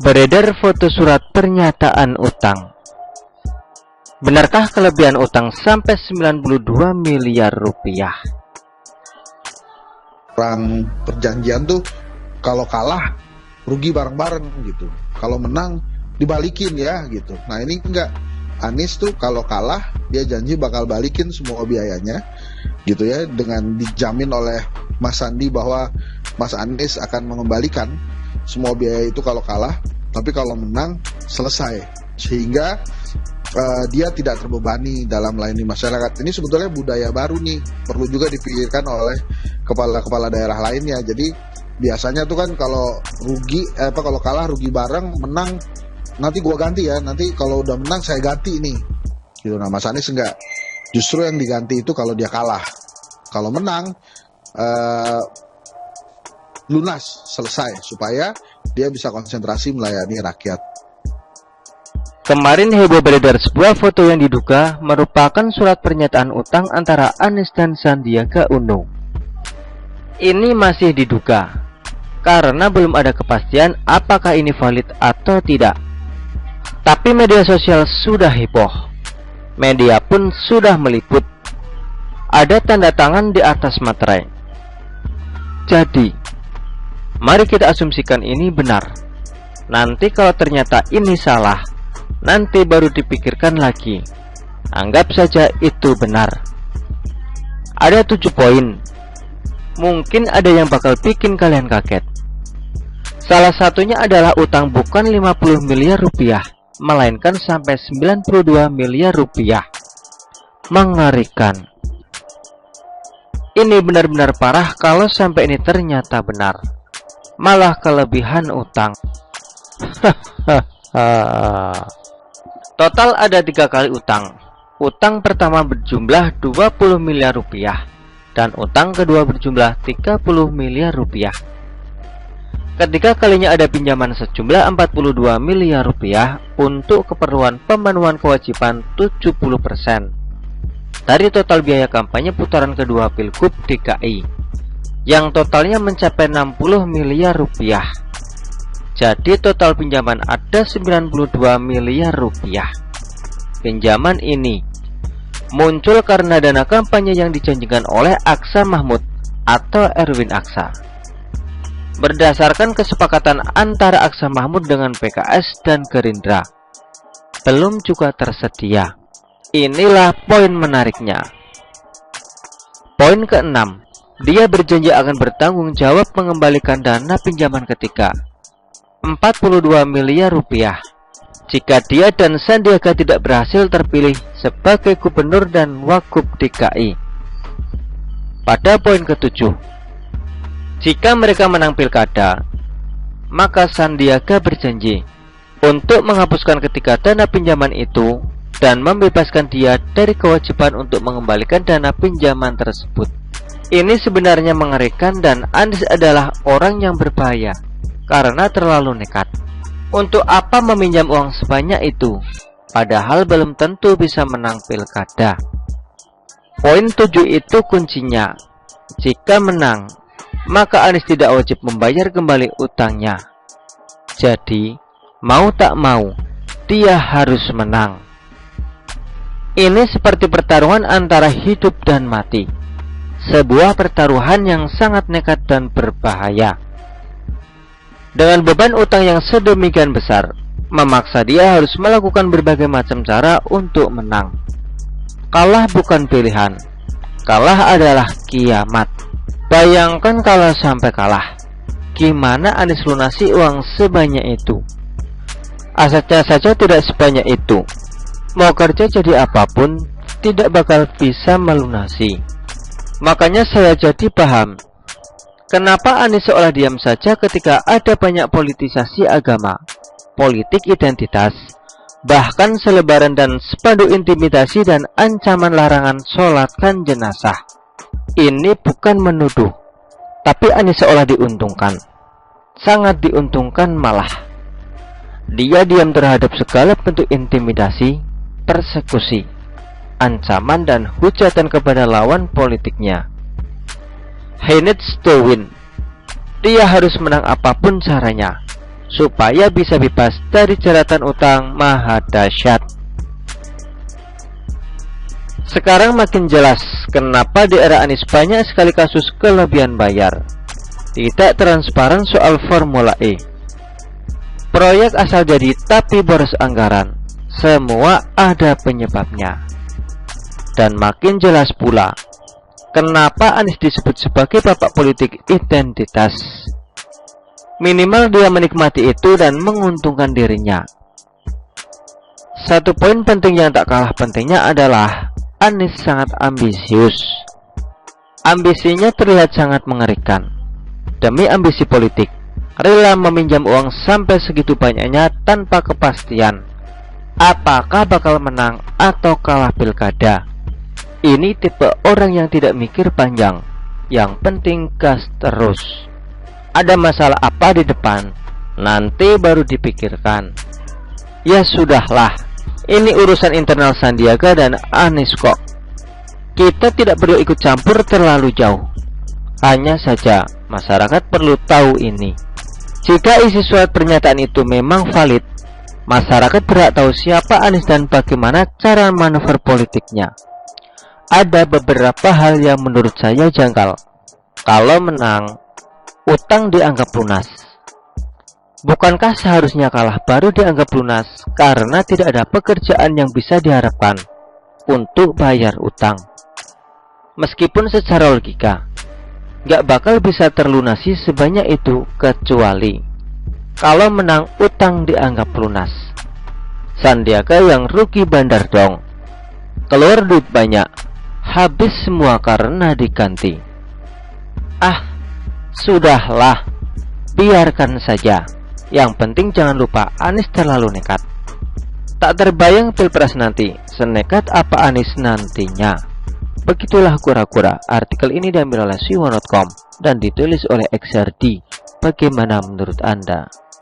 Beredar foto surat pernyataan utang. Benarkah kelebihan utang sampai 92 miliar rupiah? Orang perjanjian tuh kalau kalah rugi bareng-bareng gitu, kalau menang dibalikin ya gitu. Nah ini enggak, Anies tuh kalau kalah dia janji bakal balikin semua biayanya gitu ya, dengan dijamin oleh Mas Sandi bahwa Mas Anies akan mengembalikan semua biaya itu kalau kalah, tapi kalau menang selesai, sehingga dia tidak terbebani dalam melayani masyarakat. Ini sebetulnya budaya baru nih, perlu juga dipikirkan oleh kepala-kepala daerah lainnya. Jadi biasanya tuh kan kalau kalau kalah rugi bareng, menang nanti gua ganti ya, nanti kalau udah menang saya ganti nih gitu. Nah Mas Anies enggak, justru yang diganti itu kalau dia kalah, kalau menang lunas, selesai, supaya dia bisa konsentrasi melayani rakyat. Kemarin heboh beredar sebuah foto yang diduga merupakan surat pernyataan utang antara Anies dan Sandiaga Uno. Ini masih diduga, karena belum ada kepastian apakah ini valid atau tidak. Tapi media sosial sudah heboh, media pun sudah meliput. Ada tanda tangan di atas materai. Jadi, mari kita asumsikan ini benar. Nanti kalau ternyata ini salah, nanti baru dipikirkan lagi. Anggap saja itu benar. Ada 7 poin. Mungkin ada yang bakal bikin kalian kaget. Salah satunya adalah utang bukan 50 miliar rupiah, melainkan sampai 92 miliar rupiah. Mengerikan. Ini benar-benar parah kalau sampai ini ternyata benar. Malah kelebihan utang. Total ada 3 kali utang. Utang pertama berjumlah 20 miliar rupiah dan utang kedua berjumlah 30 miliar rupiah. Ketiga kalinya ada pinjaman sejumlah 42 miliar rupiah untuk keperluan pemenuhan kewajiban 70% dari total biaya kampanye putaran kedua Pilgub DKI, yang totalnya mencapai 60 miliar rupiah. Jadi total pinjaman ada 92 miliar rupiah. Pinjaman ini muncul karena dana kampanye yang dijanjikan oleh Aksa Mahmud atau Erwin Aksa. Berdasarkan kesepakatan antara Aksa Mahmud dengan PKS dan Gerindra, belum juga tersedia. Inilah poin menariknya. Poin ke-6, dia berjanji akan bertanggung jawab mengembalikan dana pinjaman ketiga 42 miliar rupiah jika dia dan Sandiaga tidak berhasil terpilih sebagai gubernur dan wagub DKI. Pada poin ke-7, jika mereka menang pilkada, maka Sandiaga berjanji untuk menghapuskan ketiga dana pinjaman itu dan membebaskan dia dari kewajiban untuk mengembalikan dana pinjaman tersebut. Ini sebenarnya mengerikan dan Anies adalah orang yang berbahaya karena terlalu nekat. Untuk apa meminjam uang sebanyak itu, padahal belum tentu bisa menang pilkada. Poin 7 itu kuncinya. Jika menang, maka Anies tidak wajib membayar kembali utangnya. Jadi, mau tak mau, dia harus menang. Ini seperti pertarungan antara hidup dan mati. Sebuah pertaruhan yang sangat nekat dan berbahaya. Dengan beban utang yang sedemikian besar, memaksa dia harus melakukan berbagai macam cara untuk menang. Kalah bukan pilihan. Kalah adalah kiamat. Bayangkan kalau sampai kalah. Gimana Anies lunasi uang sebanyak itu? Asetnya saja tidak sebanyak itu. Mau kerja jadi apapun, tidak bakal bisa melunasi. Makanya saya jadi paham kenapa Anies seolah diam saja ketika ada banyak politisasi agama, politik identitas, bahkan selebaran dan spanduk intimidasi dan ancaman larangan sholatkan jenazah. Ini bukan menuduh, tapi Anies seolah diuntungkan. Sangat diuntungkan malah. Dia diam terhadap segala bentuk intimidasi, persekusi, ancaman dan hujatan kepada lawan politiknya. He needs to win. Dia harus menang apapun caranya, supaya bisa bebas dari jeratan utang maha dahsyat. Sekarang makin jelas kenapa di era Anies banyak sekali kasus kelebihan bayar. Tidak transparan soal Formula E. Proyek asal jadi tapi boros anggaran. Semua ada penyebabnya. Dan makin jelas pula kenapa Anies disebut sebagai bapak politik identitas. Minimal dia menikmati itu dan menguntungkan dirinya. Satu poin penting yang tak kalah pentingnya adalah Anies sangat ambisius. Ambisinya terlihat sangat mengerikan. Demi ambisi politik, rela meminjam uang sampai segitu banyaknya tanpa kepastian apakah bakal menang atau kalah pilkada. Ini tipe orang yang tidak mikir panjang, yang penting gas terus. Ada masalah apa di depan, nanti baru dipikirkan. Ya sudahlah, ini urusan internal Sandiaga dan Anies kok. Kita tidak perlu ikut campur terlalu jauh. Hanya saja masyarakat perlu tahu ini. Jika isi surat pernyataan itu memang valid, masyarakat berhak tahu siapa Anies dan bagaimana cara manuver politiknya. Ada beberapa hal yang menurut saya janggal. Kalau menang, utang dianggap lunas. Bukankah seharusnya kalah baru dianggap lunas karena tidak ada pekerjaan yang bisa diharapkan untuk bayar utang? Meskipun secara logika gak bakal bisa terlunasi sebanyak itu, kecuali kalau menang utang dianggap lunas. Sandiaga yang rugi bandar dong. Keluar duit banyak, habis semua karena diganti. Sudahlah, biarkan saja. Yang penting jangan lupa Anies terlalu nekat. Tak terbayang pilpres nanti, senekat apa Anies nantinya. Begitulah kura-kura. Artikel ini diambil oleh siwon.com dan ditulis oleh XRD. Bagaimana menurut Anda?